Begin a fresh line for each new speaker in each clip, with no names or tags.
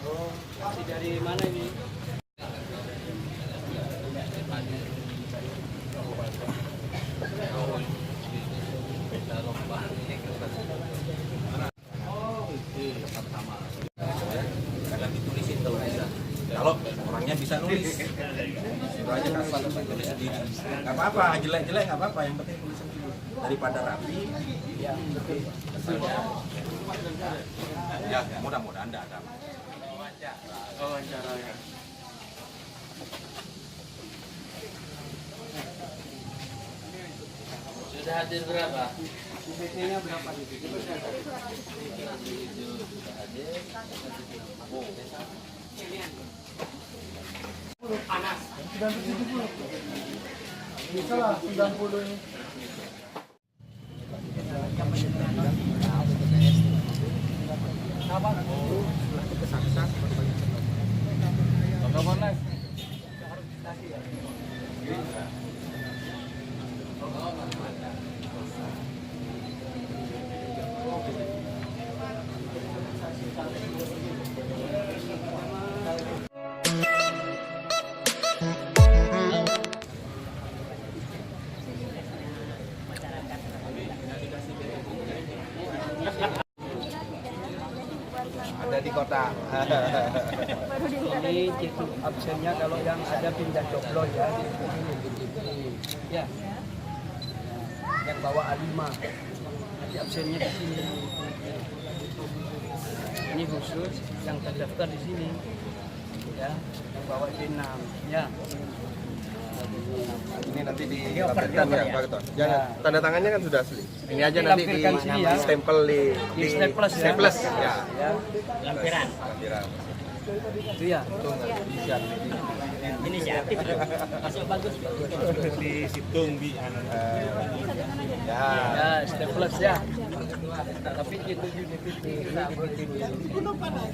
Oh, masih dari mana ini?
Kalau orangnya bisa nulis, itu aja kasih tulis sendiri. Nggak apa-apa, jelek-jelek nggak apa-apa, yang penting tulis sendiri. Daripada rapi, ya ya mudah-mudahan tidak ada.
Wawancara ya. Sudah hadir berapa? CPT-nya berapa di situ? Sudah hadir. Panas.
970. Bisa lah 90 ini. Kapan? Kesaksak. Kapan live?
Ada di kota.
Ini itu absennya kalau yang ada pindah doblo ya. Ya. Yang bawa A5. Nanti absennya di sini. Ini khusus yang terdaftar di sini. Ya, yang bawa D6. Ya.
Ini nanti di
operkan ya,
Pak Ketua.
Ya.
Tanda tangannya kan sudah asli. Ini aja nanti di
Ditampilkan sini ya.
stempel di
staples ya.
staples ya.
Ya.
Lampiran.
Itu ya.
Ini siapa? Masuk bagus.
Di situng di ya.
Ya, staples ya. Tapi itu di DPT.
Kenapa ada?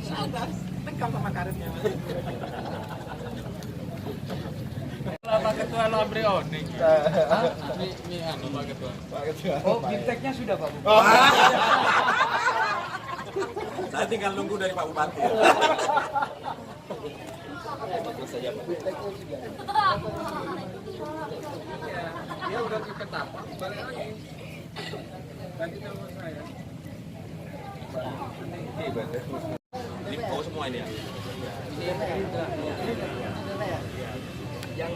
Tekan sama karetnya.
Pak Ketua Lambrion nih. Ini anu Pak Ketua.
Pak Ketua.
Oh, bipteknya sudah Pak.
Saya tinggal nunggu dari Pak Bupati. Saja Pak.
Dia udah ke Ketapang, balik lagi. Ganti telepon saya.
Ini oh semua ini ya.
Yang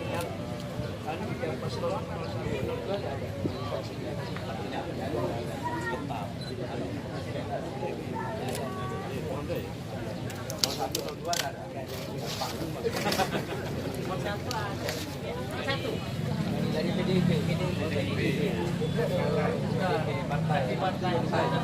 anu yang paslon itu ada. Dari PDIP, partai saya.